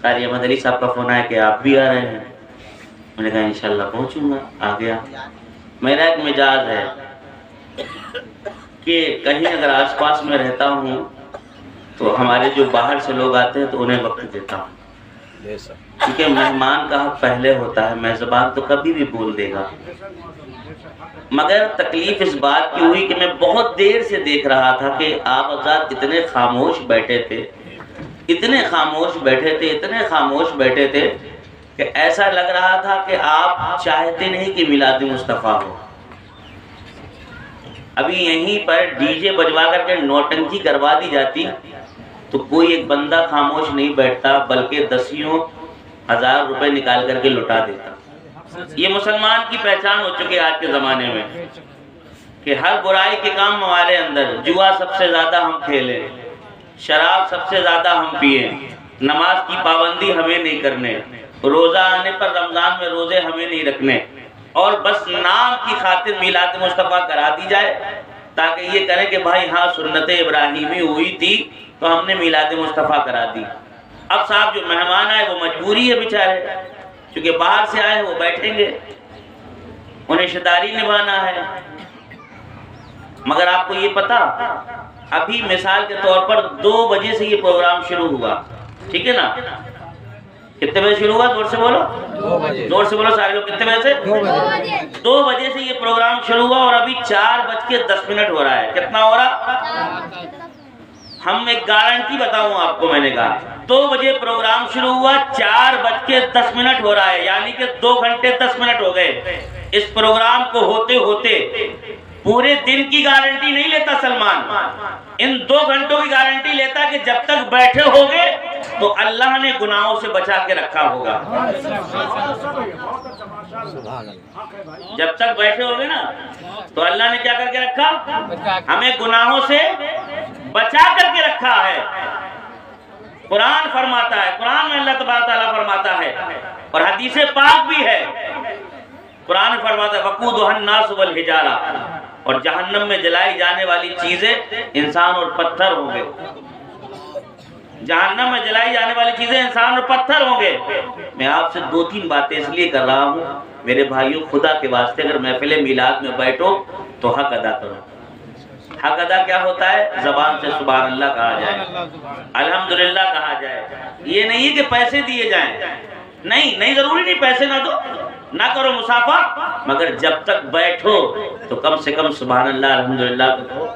قاری احمد علی صاحب کا فون آیا کہ آپ بھی آ رہے ہیں. میں نے کہا انشاءاللہ پہنچوں گا. آ گیا. میرا ایک مزاج ہے کہ کہیں اگر آس پاس میں رہتا ہوں تو ہمارے جو باہر سے لوگ آتے ہیں تو انہیں وقت دیتا ہوں، کیونکہ مہمان کا حق پہلے ہوتا ہے. میزبان تو کبھی بھی بول دے گا. مگر تکلیف اس بات کی ہوئی کہ میں بہت دیر سے دیکھ رہا تھا کہ آپ حضرات اتنے خاموش بیٹھے تھے، اتنے خاموش بیٹھے تھے، اتنے خاموش بیٹھے تھے کہ ایسا لگ رہا تھا کہ آپ چاہتے نہیں کہ میلاد مصطفیٰ ہو. ابھی یہیں پر ڈی جے بجوا کر کے نوٹنکی کروا دی جاتی تو کوئی ایک بندہ خاموش نہیں بیٹھتا، بلکہ دسیوں ہزار روپے نکال کر کے لٹا دیتا. یہ مسلمان کی پہچان ہو چکی ہے آج کے زمانے میں کہ ہر برائی کے کام ہمارے اندر. جوا سب سے زیادہ ہم کھیلیں، شراب سب سے زیادہ ہم پیئیں، نماز کی پابندی ہمیں نہیں کرنے، روزہ آنے پر رمضان میں روزے ہمیں نہیں رکھنے، اور بس نام کی خاطر میلاد مصطفیٰ کرا دی جائے تاکہ یہ کہیں کہ بھائی ہاں سنت ابراہیمی ہوئی تھی تو ہم نے میلاد مصطفیٰ کرا دی. اب صاحب جو مہمان آئے وہ مجبوری ہے بیچارے، چونکہ باہر سے آئے وہ بیٹھیں گے، انہیں رشتہ داری نبھانا ہے. مگر آپ کو یہ پتا ابھی مثال کے طور پر 2 بجے سے یہ پروگرام شروع ہوا، ٹھیک ہے نا؟ کتنے بجے شروع ہوا؟ زور سے بولو، 2 بجے. زور سے بولو سارے لوگ. کتنے بجے سے؟ 2 بجے. 2 بجے سے یہ پروگرام شروع ہوا اور ابھی 4:10 ہو رہا ہے. کتنا ہو رہا؟ ہم ایک گارنٹی بتاؤں آپ کو، میں نے کہا 2 بجے پروگرام شروع ہوا، 4:10 ہو رہا ہے، یعنی کہ 2 گھنٹے 10 منٹ ہو گئے. اس پروگرام کو ہوتے ہوتے پورے دن کی گارنٹی نہیں لیتا سلمان، ان 2 گھنٹوں کی گارنٹی لیتا کہ جب تک بیٹھے ہوگے تو اللہ نے گناہوں سے بچا کے رکھا ہوگا. جب تک بیٹھے ہوگے نا تو اللہ نے کیا کر کے رکھا؟ ہمیں گناہوں سے بچا کر کے رکھا ہے. قرآن فرماتا ہے، قرآن میں اللہ تبارک تعالیٰ فرماتا ہے اور حدیث پاک بھی ہے. قرآن فرماتا ہے وقودھا الناس والحجارہ، اور جہنم میں جلائی جانے والی چیزیں انسان اور پتھر ہوں گے. جہنم میں جلائی جانے والی چیزیں انسان اور پتھر ہوں گے. میں آپ سے 2-3 باتیں اس لیے کر رہا ہوں میرے بھائیوں، خدا کے واسطے اگر محفل میلاد میں بیٹھو تو حق ادا کرو. حق ادا کیا ہوتا ہے؟ زبان سے سبحان اللہ کہا جائے، الحمدللہ کہا جائے. یہ نہیں کہ پیسے دیے جائیں، نہیں ضروری نہیں پیسے نہ دو، نہ کرو مسافہ، مگر جب تک بیٹھو تو کم سے کم سبحان اللہ الحمدللہ کہو.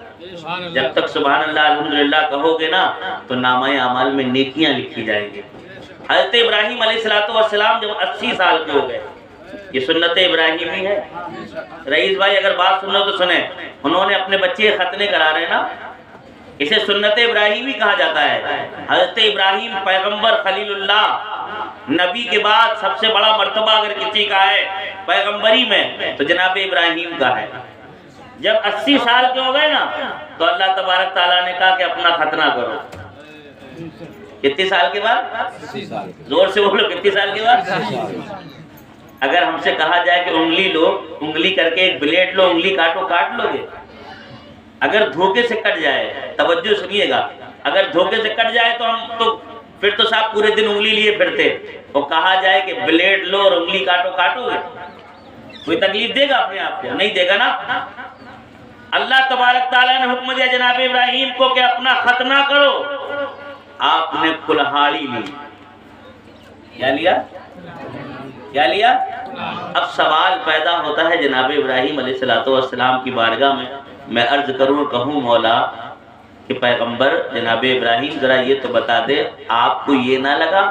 جب تک سبحان اللہ الحمدللہ کہو گے نا تو نامہ اعمال میں نیکیاں لکھی جائیں گی. حضرت ابراہیم علیہ السلام جب 80 سال کے ہو گئے، یہ سنت ابراہیمی ہے. رئیس بھائی اگر بات سن لو تو سنیں، انہوں نے اپنے بچے ختنے کرا رہے ہیں نا، اسے سنت ابراہیمی کہا جاتا ہے. حضرت ابراہیم پیغمبر خلیل اللہ، نبی کے بعد سب سے بڑا مرتبہ اگر کسی کا ہے پیغمبری میں تو جناب ابراہیم کا ہے. جب 80 سال کے ہو گئے نا تو اللہ تبارک تعالیٰ نے کہا کہ اپنا ختنہ کرو. کتنے سال کے بعد؟ 80 سال. زور سے بولو، کتنے سال کے بعد؟ اگر ہم سے کہا جائے کہ انگلی لو، انگلی کر کے ایک بلیڈ لو، انگلی کاٹو، کاٹ لو گے؟ اگر دھوکے سے کٹ جائے، توجہ سنیے گا، اگر دھوکے سے کٹ جائے تو ہم تو پھر تو صاحب پورے دن انگلی لیے پھرتے. وہ کہا جائے کہ بلیڈ لو اور انگلی کاٹو، کاٹو گے؟ کوئی تکلیف دے گا اپنے آپ کو؟ نہیں دے گا نا. اللہ تبارک تعالیٰ نے حکم دیا جناب ابراہیم کو کہ اپنا ختنہ کرو. آپ نے کلہاڑی لی. کیا لیا؟ کیا لیا؟ اب سوال پیدا ہوتا ہے جناب ابراہیم علیہ السلام کی بارگاہ میں عرض کروں، کہوں مولا کہ پیغمبر جناب ابراہیم ذرا یہ تو بتا دے، آپ کو یہ نہ لگا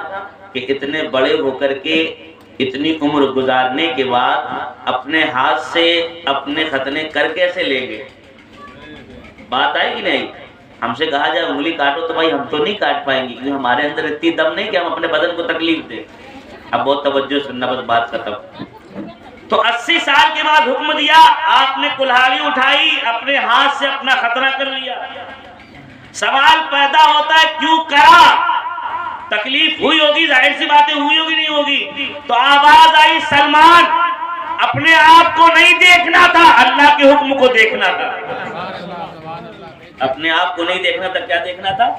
کہ اتنے بڑے ہو کر کے اتنی عمر گزارنے کے بعد اپنے ہاتھ سے اپنے ختنے کر کیسے لیں گے؟ بات آئے کہ نہیں؟ ہم سے کہا جائے انگلی کاٹو تو بھائی ہم تو نہیں کاٹ پائیں گے، کیونکہ ہمارے اندر اتنی دم نہیں کہ ہم اپنے بدن کو تکلیف دیں. اب بہت توجہ سننا، بس بات ختم. تو 80 سال کے بعد حکم دیا، آپ نے کلہاڑی اٹھائی، اپنے ہاتھ سے اپنا ختنہ کر لیا. سوال پیدا ہوتا ہے کیوں کرا؟ تکلیف ہوئی ہوگی، ظاہر سی باتیں ہوئی ہوگی، نہیں ہوگی؟ تو آواز آئی سلمان اپنے آپ کو نہیں دیکھنا تھا، اللہ کے حکم کو دیکھنا تھا. اپنے آپ کو نہیں دیکھنا تھا، کیا دیکھنا تھا؟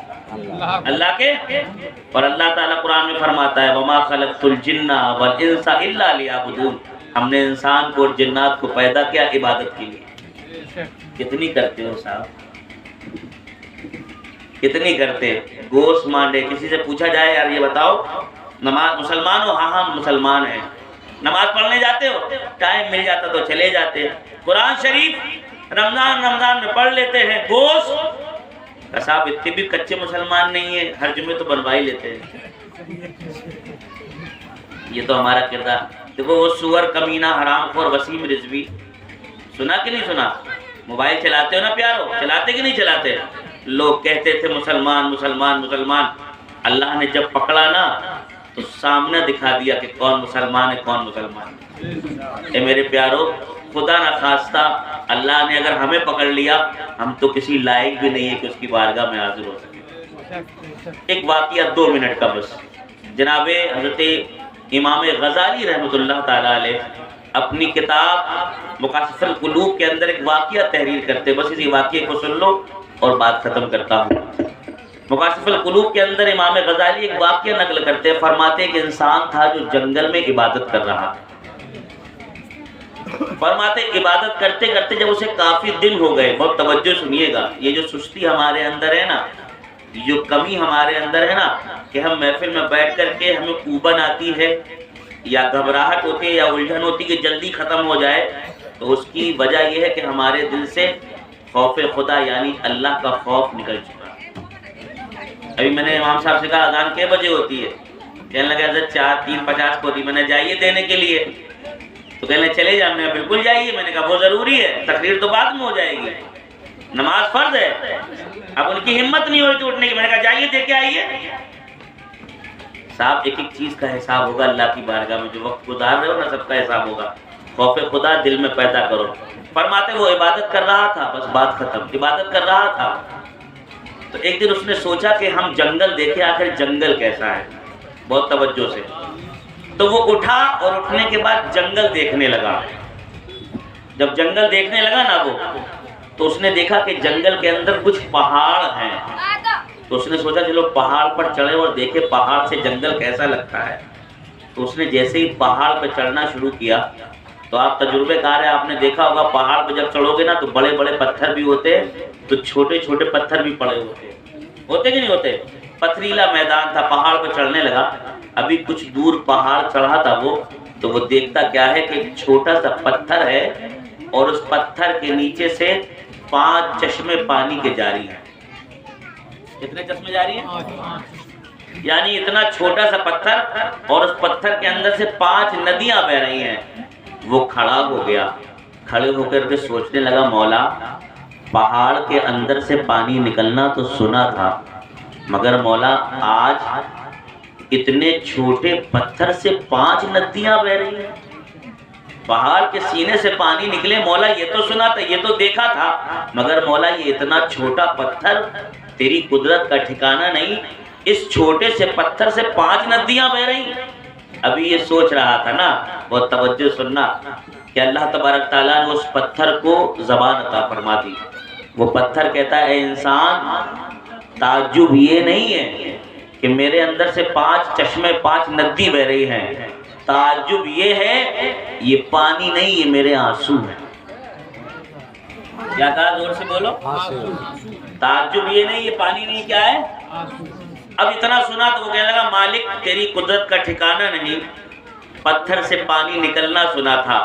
اللہ کے. اور اللہ تعالیٰ قرآن میں فرماتا ہے وما خلقت الجن والانس الا لیعبدون. ہم نے انسان کو اور جنات کو پیدا کیا عبادت کے لیے. کتنی کرتے ہو صاحب, کتنی کرتے. گوشت مانڈے, کسی سے پوچھا جائے یار یہ بتاؤ نماز مسلمان ہو؟ ہاں ہم مسلمان ہیں. نماز پڑھنے جاتے ہو؟ ٹائم مل جاتا تو چلے جاتے. قرآن شریف رمضان میں پڑھ لیتے ہیں. گوشت صاحب اتنے بھی کچے مسلمان نہیں ہیں, ہر جمعے تو بنوا ہی لیتے ہیں. یہ تو ہمارا کردار. دیکھو وہ سور کمینہ حرام خور وسیم رضوی, سنا کہ نہیں سنا؟ موبائل چلاتے ہو نا پیارو, چلاتے کہ نہیں چلاتے؟ لوگ کہتے تھے مسلمان مسلمان مسلمان. اللہ نے جب پکڑا نا تو سامنے دکھا دیا کہ کون مسلمان ہے کون مسلمان ہے. اے میرے پیارو, خدا نہ خواستہ اللہ نے اگر ہمیں پکڑ لیا, ہم تو کسی لائق بھی نہیں ہے کہ اس کی بارگاہ میں حاضر ہو سکے. ایک واقعہ 2 منٹ کا بس. جناب حضرت امام غزالی رحمۃ اللہ تعالیٰ علیہ اپنی کتاب مقاصد القلوب کے اندر ایک واقعہ تحریر کرتے. بس اسی واقعے کو سن لو اور بات ختم کرتا ہوں. مقاصد القلوب کے اندر امام غزالی ایک واقعہ نقل کرتے, فرماتے کہ انسان تھا جو جنگل میں عبادت کر رہا تھا. فرماتے عبادت کرتے کرتے جب اسے کافی دن ہو گئے, بہت توجہ سنیے گا, یہ جو سستی ہمارے اندر ہے نا, جو کمی ہمارے اندر ہے نا, کہ ہم محفل میں بیٹھ کر کے ہمیں اوبن آتی ہے یا گھبراہٹ ہوتی ہے یا الجھن ہوتی ہے کہ جلدی ختم ہو جائے, تو اس کی وجہ یہ ہے کہ ہمارے دل سے خوف خدا یعنی اللہ کا خوف نکل چکا. ابھی میں نے امام صاحب سے کہا اذان کئے بجے ہوتی ہے؟ کہنے لگا حضرت 4:50 کو ہوتی. میں نے جائیے دینے کے لیے, تو کہنے چلے جا. میں بالکل جائیے. میں نے کہا وہ ضروری ہے, تقریر تو بعد میں ہو جائے گی, نماز فرض ہے. اب ان کی ہمت نہیں ہوئی تھی اٹھنے کی. میں نے کہا جائیے دے کے آئیے. صاحب ایک ایک چیز کا حساب ہوگا اللہ کی بارگاہ میں. جو وقت گزار رہے ہو نا, سب کا حساب ہوگا. خوف خدا دل میں پیدا کرو. فرماتے وہ عبادت کر رہا تھا, بس بات ختم. عبادت کر رہا تھا تو ایک دن اس نے سوچا کہ ہم جنگل دیکھیں آخر جنگل کیسا ہے. بہت توجہ سے. تو وہ اٹھا اور اٹھنے کے بعد جنگل دیکھنے لگا. جب جنگل دیکھنے لگا نا وہ, تو اس نے دیکھا کہ جنگل کے اندر کچھ پہاڑ ہیں. تو اس نے سوچا چلو پہاڑ پر چڑھے اور دیکھے پہاڑ سے جنگل کیسا لگتا ہے. تو اس نے جیسے ہی پہاڑ پہ چڑھنا شروع کیا, تو آپ تجربے کار ہیں, آپ نے دیکھا ہوگا پہاڑ پہ جب چڑھو گے نا تو بڑے بڑے پتھر بھی ہوتے ہیں, تو چھوٹے چھوٹے پتھر بھی پڑے ہوتے کہ نہیں ہوتے. پتھریلا میدان تھا, پہاڑ پہ چڑھنے لگا. ابھی کچھ دور پہاڑ چڑھا تھا وہ, تو وہ دیکھتا کیا ہے کہ ایک چھوٹا سا پتھر ہے اور اس پتھر کے نیچے سے 5 چشمے پانی کے جاری ہیں. کتنے چشمے جاری ہیں؟ یعنی اتنا چھوٹا سا پتھر اور اس پتھر کے اندر سے 5 ندیاں بہ رہی ہیں. وہ کھڑا ہو گیا. کھڑے ہو کر کے سوچنے لگا مولا پہاڑ کے اندر سے پانی نکلنا تو سنا تھا, مگر مولا آج اتنے چھوٹے پتھر سے 5 ندیاں بہ رہی ہیں. پہاڑ کے سینے سے پانی نکلے مولا یہ تو سنا تھا, یہ تو دیکھا تھا, مگر مولا یہ اتنا چھوٹا پتھر تیری قدرت کا ٹھکانہ نہیں. اس چھوٹے سے پتھر سے 5 ندیاں بہ رہی. ابھی یہ سوچ رہا تھا نا, بہت توجہ سننا, کہ اللہ تبارک تعالیٰ نے اس پتھر کو زبان عطا فرما دی. وہ پتھر کہتا ہے اے انسان تعجب یہ نہیں ہے کہ میرے اندر سے 5 چشمے 5 ندی بہ رہی ہیں, تعجب یہ ہے یہ پانی نہیں یہ میرے آنسو ہیں. کیا کہا زور سے بولو؟ تعجب یہ نہیں یہ پانی نہیں کیا ہے؟ اب اتنا سنا تو وہ کہنے لگا مالک تیری قدرت کا ٹھکانہ نہیں, پتھر سے پانی نکلنا سنا تھا,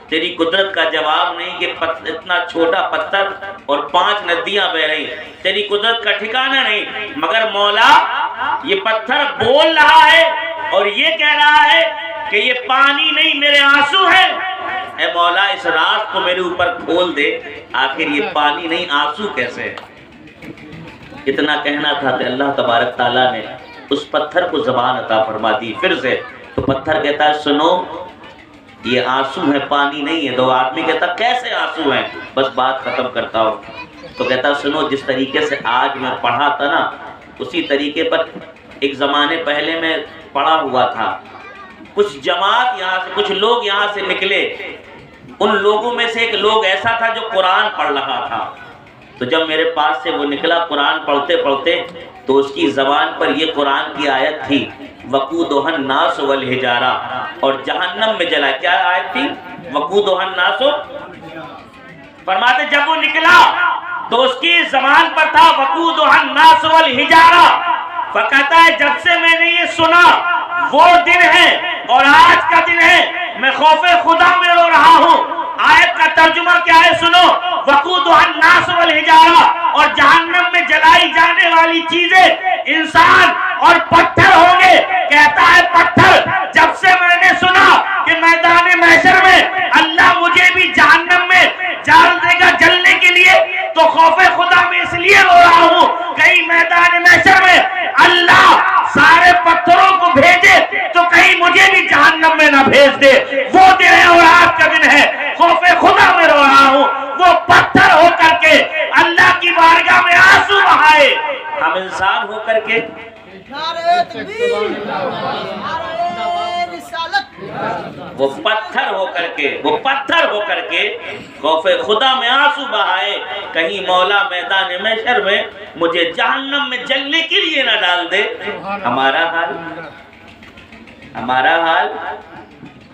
تیری قدرت کا جواب نہیں کہ اتنا چھوٹا پتھر اور 5 ندیاں بہ رہی, تیری قدرت کا ٹھکانہ نہیں. مگر مولا یہ پتھر بول رہا ہے اور یہ کہہ رہا ہے کہ یہ پانی نہیں میرے آنسو ہیں. اے مولا اس راز کو میرے اوپر کھول دے, آخر یہ پانی نہیں آنسو کیسے ہے. اتنا کہنا تھا کہ اللہ تبارک تعالیٰ نے اس پتھر کو زبان عطا فرما دی پھر سے. تو پتھر کہتا ہے سنو یہ آنسو ہے پانی نہیں ہے. تو آدمی کہتا کیسے آنسو ہیں, بس بات ختم کرتا ہوں. تو کہتا سنو جس طریقے سے آج میں پڑھا تھا نا اسی طریقے پر ایک زمانے پہلے میں پڑھا ہوا تھا. کچھ جماعت یہاں سے کچھ لوگ یہاں سے نکلے, ان لوگوں میں سے ایک لوگ ایسا تھا جو قرآن پڑھ رہا تھا. تو جب میرے پاس سے وہ نکلا قرآن پڑھتے پڑھتے تو اس کی زبان پر یہ قرآن کی آیت تھی وقودھا الناس والحجارہ، اور جہنم میں جلا. کیا آیت تھی؟ وقودھا الناس. فرماتے جب وہ نکلا تو اس کی زبان پر تھا وقودھا الناس والحجارہ. فکہتا ہے جب سے میں نے یہ سنا وہ دن ہے اور آج کا دن ہے میں خوف خدا میں رو رہا ہوں. آیت کا ترجمہ کیا ہے سنو، وقودھا الناس والحجارہ، اور جہنم میں جلائی جانے والی چیزیں انسان اور پتھر ہوں گے. کہتا ہے پتھر جب سے میں نے سنا کہ میدان محشر میں اللہ مجھے بھی جہنم میں ڈال دے گا جلنے کے لیے، تو خوف خدا میں اس لیے رو رہا ہوں کہیں میدان محشر میں اللہ سارے پتھروں کو بھیجے تو کہیں مجھے بھی جہنم میں نہ بھیج دے. وہ دن ہے اور آج کا دن ہے، خوف خدا میں رو رہا ہوں. وہ پتھر ہو کر کے اللہ کی بارگاہ میں آنسو بہائے، ہم انسان ہو کر کے نعرہ تکبیر، نعرہ رسالت، وہ پتھر ہو کر کے، وہ پتھر ہو کر کے خوف خدا میں آنسو بہائے کہیں مولا میدان محشر میں مجھے جہنم میں جلنے کے لیے نہ ڈال دے. ہمارا حال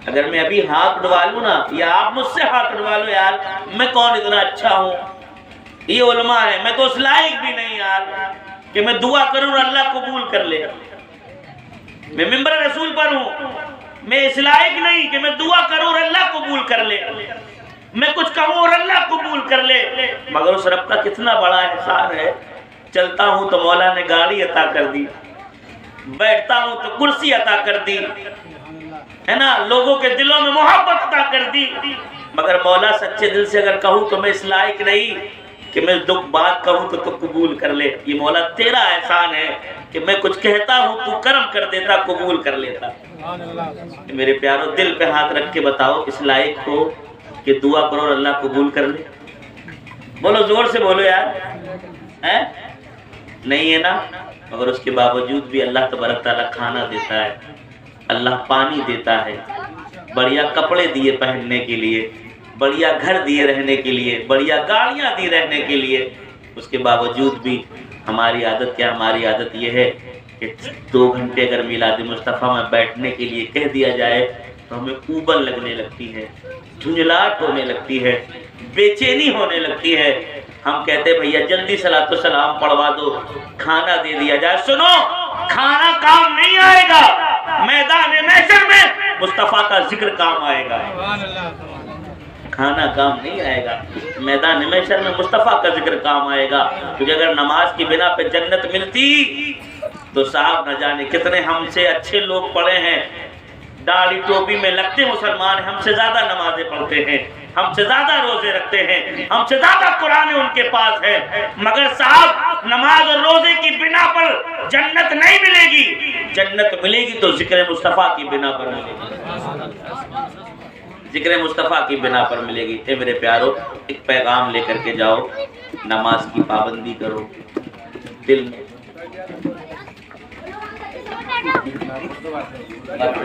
اگر میں ابھی ہاتھ اٹھوا لوں نا، یا آپ مجھ سے ہاتھ اٹھوا لو، یار میں کون اتنا اچھا ہوں، یہ علماء ہے، میں تو اس لائق بھی نہیں یار کہ میں دعا کروں اور اللہ قبول کر لے. میں ممبر رسول پر ہوں، میں اس لائق نہیں کہ میں دعا کروں اور اللہ قبول کر لے، میں کچھ کہوں اور اللہ قبول کر لے. مگر اس رب کا کتنا بڑا احسان ہے، چلتا ہوں تو مولا نے گاڑی عطا کر دی، بیٹھتا ہوں تو کرسی عطا کر دی، ہے نا، لوگوں کے دلوں میں محبت عطا کر دی. مگر مولا سچے دل سے اگر کہوں تو میں اس لائق نہیں کہ میں دکھ بات کہوں تو قبول کر لے. یہ مولا تیرا احسان ہے کہ میں کچھ کہتا ہوں تو کرم کر دیتا، قبول کر لیتا. میرے پیارو دل پہ ہاتھ رکھ کے بتاؤ اس لائق ہو کہ دعا کرو اور اللہ قبول کر لے؟ بولو، زور سے بولو یار. نہیں ہے نا؟ مگر اس کے باوجود بھی اللہ تبارک تعالیٰ کھانا دیتا ہے، اللہ پانی دیتا ہے، بڑھیا کپڑے دیے پہننے کے لیے، بڑھیا گھر دیے رہنے کے لیے، بڑھیا گاڑیاں دی رہنے کے لیے. اس کے باوجود بھی ہماری عادت کیا؟ ہماری عادت یہ ہے کہ 2 گھنٹے اگر میلاد مصطفیٰ میں بیٹھنے کے لیے کہہ دیا جائے تو ہمیں اوبل لگنے لگتی ہے، جھنجھلاہٹ ہونے لگتی ہے، بے چینی ہونے لگتی ہے. ہم کہتے بھیا جلدی صلاۃ و سلام پڑھوا دو، کھانا دے دیا جائے. سنو، کھانا کام نہیں آئے گا، میدان محشر میں مصطفیٰ کا ذکر کام آئے گا. کھانا کام نہیں آئے گا، میدان محشر میں مصطفیٰ کا ذکر کام آئے گا. کیونکہ اگر نماز کی بنا پہ جنت ملتی تو صاحب نہ جانے کتنے ہم سے اچھے لوگ پڑے ہیں، داڑھی ٹوپی میں لگتے مسلمان ہیں، ہم سے زیادہ نمازیں پڑھتے ہیں، ہم سے زیادہ روزے رکھتے ہیں، ہم سے زیادہ قرآن ان کے پاس ہے. مگر صاحب نماز اور روزے کی بنا پر جنت نہیں ملے گی. جنت ملے گی تو ذکر مصطفیٰ کی بنا پر ملے گی، ذکر مصطفیٰ کی بنا پر ملے گی. اے میرے پیارو، ایک پیغام لے کر کے جاؤ، نماز کی پابندی کرو. دل میں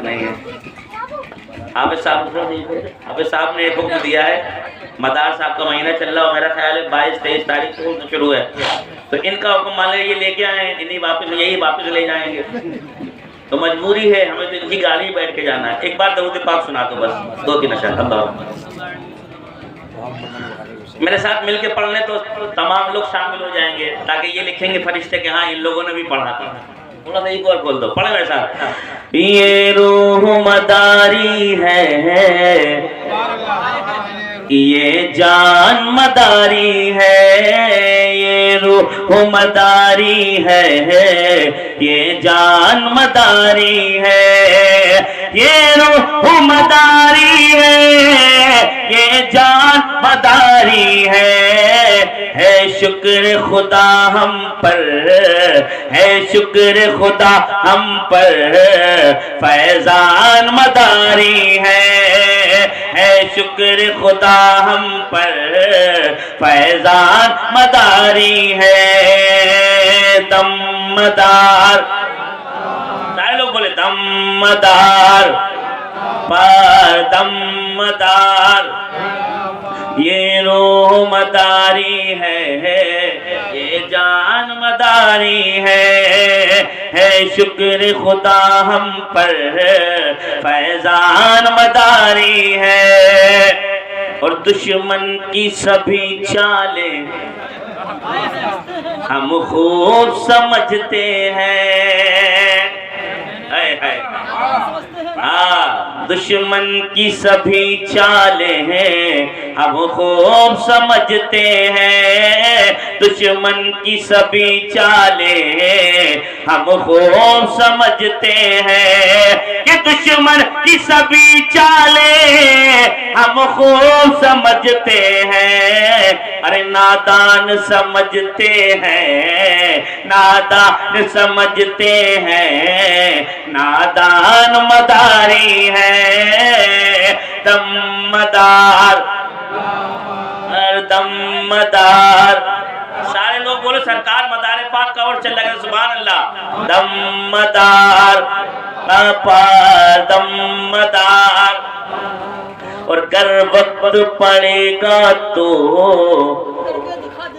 نہیں ہے. حافظ صاحب نے ایک حکم دیا ہے، مدار صاحب کا مہینہ چل رہا ہو، میرا خیال ہے 22-23 تاریخ کو شروع ہے، تو ان کا حکم مان لیں یہ لے کے آئے ہیں، یہی واپس لے جائیں گے. تو مجبوری ہے ہمیں تو ان کی گاڑی بیٹھ کے جانا ہے. ایک بار درود پاک سنا دو بس، 2-3 اشعار. اللہ میرے ساتھ مل کے پڑھ لیں تو تمام لوگ شامل ہو جائیں گے، تاکہ یہ لکھیں گے فرشتے کہ ہاں ان لوگوں نے بھی پڑھا تھا. تھوڑا سا ایک اور کھول دو، پڑھیں میرے ساتھ. یہ روح مداری ہے، یہ جان مداری ہے، یہ روح مداری ہے، یہ جان مداری ہے، یہ روح مداری ہے، یہ جان مداری ہے شکر خدا ہم پر، ہے شکر خدا ہم پر، فیضان مداری ہے شکر خدا ہم پر، فیضان مداری ہے. دمدار، سارے لوگ بولے دمدار، پر دمدار، یہ روح مداری ہے یہ جان مداری ہے شکر خدا ہم پر فیضان مداری ہے اور دشمن کی سبھی چالیں ہم خوب سمجھتے ہیں دشمن کی سبھی چالیں ہیں ہم خوب سمجھتے ہیں دشمن کی سبھی چالیں ہم خوب سمجھتے ہیں کہ دشمن کی سبھی چالیں ہم خوب سمجھتے ہیں ارے نادان سمجھتے ہیں نادان سمجھتے ہیں نادان مداری ہے دم مدار دم مدار سارے لوگ بولو سرکار مدار پاک کا اور چل لگا سبحان اللہ دم مدار پاک دم مدار اور گر وقت پڑے گا تو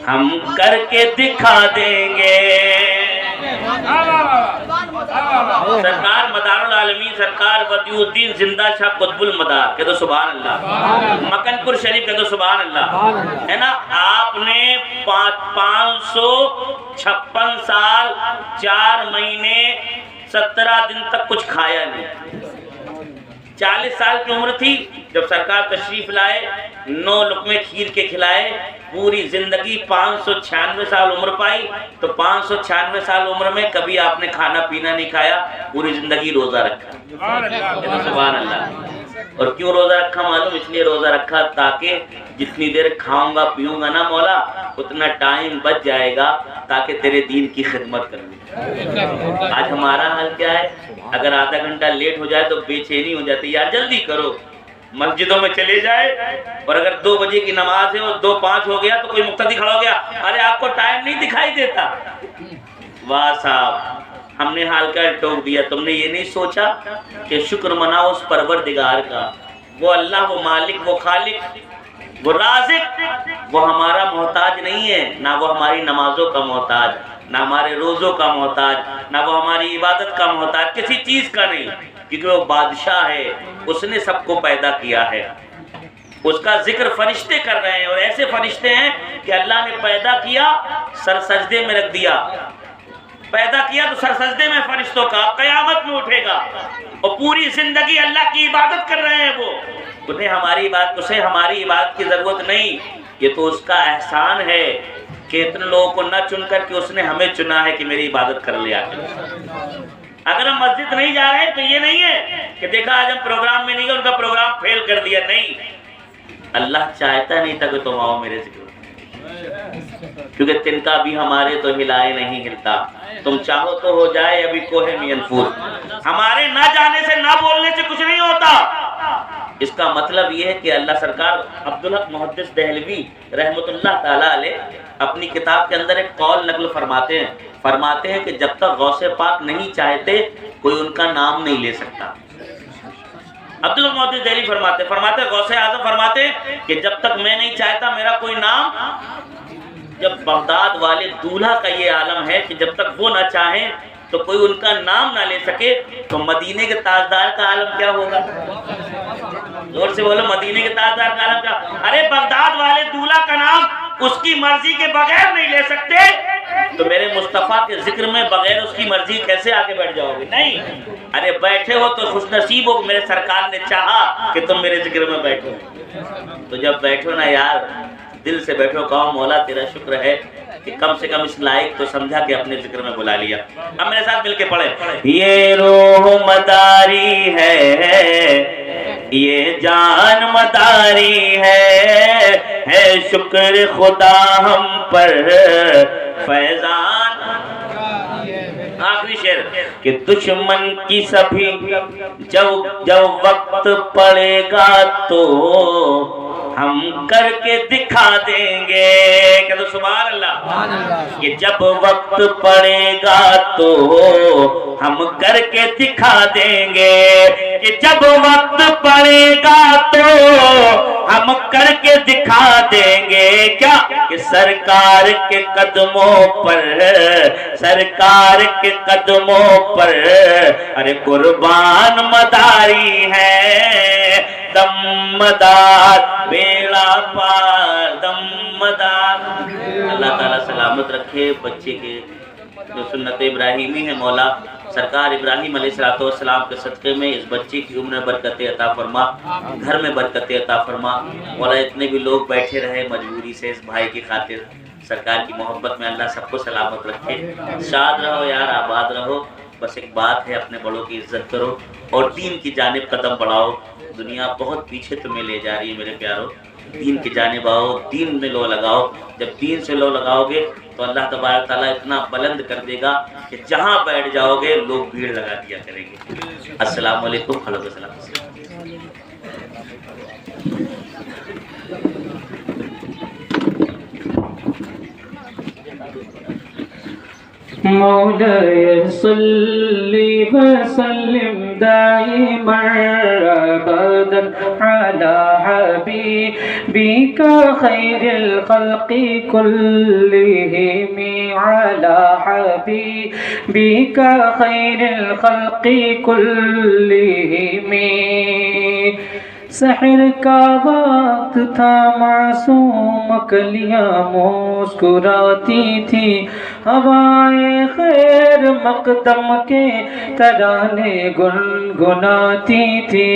ہم کر کے دکھا دیں گے سرکار مدار العالمین سرکار بدیع الدین زندہ شاہ قطب المدار کہہ دو سبحان اللہ مکن پور شریف کہہ دو سبحان اللہ ہے نا آپ نے 556 سال 4 مہینے 17 دن تک کچھ کھایا نہیں 40 سال کی عمر تھی جب سرکار تشریف لائے 9 لقمے کھیر کے کھلائے پوری زندگی 596 سال عمر پائی تو 596 سال عمر میں کبھی آپ نے کھانا پینا نہیں کھایا پوری زندگی روزہ رکھا سبحان اللہ اور کیوں روزہ رکھا معلوم اس لیے روزہ رکھا تاکہ جتنی دیر کھاؤں گا پیوں گا نا مولا اتنا ٹائم بچ جائے گا تاکہ تیرے دین کی خدمت کروں آج ہمارا حال کیا ہے اگر آدھا گھنٹہ لیٹ ہو جائے تو بے چینی ہو جاتی یار جلدی کرو مسجدوں میں چلے جائے اور اگر 2 بجے کی نماز ہے اور 2:05 ہو گیا تو کوئی مقتدی کھڑا ہو گیا ارے آپ کو ٹائم نہیں دکھائی دیتا واہ صاحب ہم نے حال کا ٹوک دیا تم نے یہ نہیں سوچا کہ شکر مناؤ اس پروردگار کا وہ اللہ وہ مالک وہ خالق وہ رازق وہ ہمارا محتاج نہیں ہے نہ وہ ہماری نمازوں کا محتاج نہ ہمارے روزوں کا محتاج نہ وہ ہماری عبادت کا محتاج کسی چیز کا نہیں کیونکہ وہ بادشاہ ہے اس نے سب کو پیدا کیا ہے اس کا ذکر فرشتے کر رہے ہیں اور ایسے فرشتے ہیں کہ اللہ نے پیدا کیا سر سجدے میں رکھ دیا پیدا کیا تو سر سجدے میں فرشتوں کا قیامت میں اٹھے گا اور پوری زندگی اللہ کی عبادت کر رہے ہیں وہ انہیں اسے ہماری عبادت کی ضرورت نہیں یہ تو اس کا احسان ہے کہ اتنے لوگوں کو نہ چن کر کہ اس نے ہمیں چنا ہے کہ میری عبادت کر لیا اگر ہم مسجد نہیں جا رہے ہیں تو یہ نہیں ہے کہ دیکھا آج ہم پروگرام میں نہیں گئے ان کا پروگرام فیل کر دیا نہیں اللہ چاہتا نہیں تھا کہ تم آؤ میرے ذکر کیونکہ تنکا بھی ہمارے تو ہلائے نہیں ہلتا تم چاہو تو ہو جائے ابھی کوہ مینفور ہمارے نہ جانے سے نہ بولنے سے کچھ نہیں ہوتا اس کا مطلب یہ ہے کہ اللہ سرکار عبدالحق محدث دہلوی رحمت اللہ تعالی علیہ اپنی کتاب کے اندر ایک قول نقل فرماتے ہیں کہ جب تک غوث پاک نہیں چاہتے کوئی ان کا نام نہیں لے سکتا عبدالحق محدث دہلوی فرماتے غوث اعظم فرماتے کہ جب تک میں نہیں چاہتا میرا کوئی نام جب بغداد والے دولہا کا یہ عالم ہے کہ جب تک وہ نہ چاہیں تو کوئی ان کا نام نہ لے سکے تو مدینے کے تاجدار کا عالم کیا ہوگا زور سے بولو مدینے کے تاجدار کا عالم کیا ارے بغداد والے دولہا کا نام اس کی مرضی کے بغیر نہیں لے سکتے تو میرے مصطفیٰ کے ذکر میں بغیر اس کی مرضی کیسے آگے بیٹھ جاؤ گے نہیں ارے بیٹھے ہو تو خوش نصیب ہو میرے سرکار نے چاہا کہ تم میرے ذکر میں بیٹھو تو جب بیٹھو نا یار دل سے بیٹھو کہو مولا تیرا شکر ہے کہ کم سے کم اس لائق تو سمجھا کہ اپنے ذکر میں بلا لیا اب میرے ساتھ مل کے پڑھیں یہ روح مداری ہے یہ جان مداری ہے شکر خدا ہم پر فیضان آخری شعر کہ دشمن کی سبھی جب وقت پڑے گا تو ہم کر کے دکھا دیں گے کہ تو سبحان اللہ کہ جب وقت پڑے گا تو ہم کر کے دکھا دیں گے کہ جب وقت پڑے گا تو ہم کر کے دکھا دیں گے کیا کہ سرکار کے قدموں پر، سرکار کے قدموں پر ارے قربان مداری ہے، دم مدار بیڑا پار، دم مدار۔ اللہ تعالیٰ سلامت رکھے بچے کے جو سنت ابراہیمی ہے، مولا سرکار ابراہیم علیہ السلام کے صدقے میں اس بچے کی عمر برکت عطا فرما، گھر میں برکت عطا فرما مولا۔ اتنے بھی لوگ بیٹھے رہے مجبوری سے اس بھائی کی خاطر، سرکار کی محبت میں اللہ سب کو سلامت رکھے، شاد رہو یار، آباد رہو۔ بس ایک بات ہے، اپنے بڑوں کی عزت کرو اور دین کی جانب قدم بڑھاؤ۔ دنیا بہت پیچھے تمہیں لے جا رہی ہے میرے پیارو، دین کی جانب آؤ، دین میں لو لگاؤ۔ جب دین سے لو لگاؤ گے تو اللہ تبارک تعالیٰ اتنا بلند کر دے گا کہ جہاں بیٹھ جاؤ گے لوگ بھیڑ لگا دیا کریں گے۔ السلام علیکم، خلق السلام۔ مولاي صل وسلم دائما ابدا على حبيبك خير الخلق كلهم، على حبيبك خير الخلق كلهم۔ سحر کا وقت تھا، معصوم کلیاں مسکراتی تھی، ہوائیں خیر مقدم کے ترانے گنگناتی تھی۔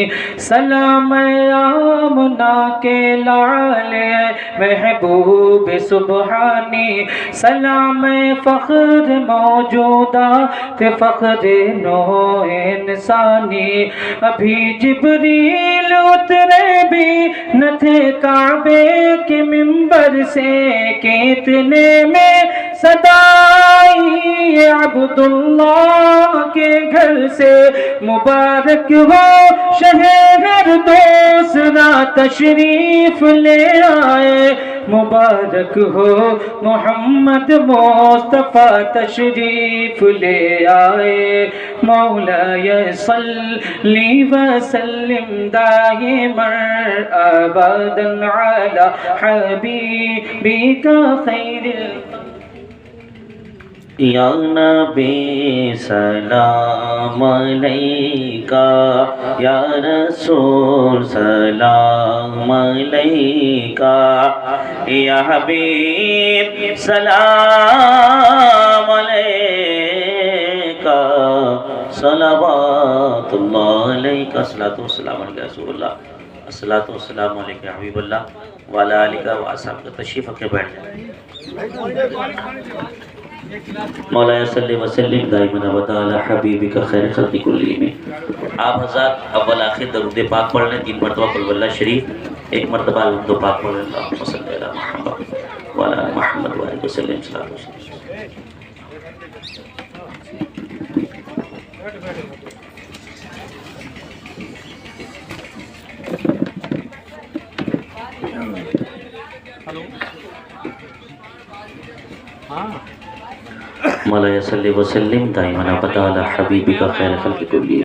سلام آمنہ کے لالے محبوب سبحانی، سلام فخر موجودات فخر نوع انسانی۔ ابھی جبریل اترے بھی نہ تھے کعبے کے منبر سے کہ اتنے میں صدائی عبداللہ کے گھر سے۔ مبارک ہو شہر دوسرا تشریف لے آئے، مبارک ہو محمد مصطفیٰ تشریف لے آئے۔ مولاي صلی وسلم دائما ابدا على حبيبك خير یا نبی سلام علیکہ، یا رسول سلام علیکہ، یا حبیب سلام علیکہ، صلوات اللہ علیکہ، الصلاۃ والسلام علیکہ رسول اللہ، الصلاۃ والسلام علیکہ حبیب اللہ وعلی آلہ وصحبہ۔ تشریف رکھے بیٹھ جائیں۔ مولاي صلی وسلم دائما ابدا علی حبیبک خیر خلق کلہم۔ آپ حضرات اول آخر درود پاک پڑھ لیں، 3 مرتبہ قل واللہ شریف، 1 مرتبہ الحمد پاک پڑھ لیں، اللہم صلی علی محمد وعلی آل محمد وعلیہ وسلم۔ مولاي صلی وسلم دائما ابدا علی حبیبک خیر خلق کلہم۔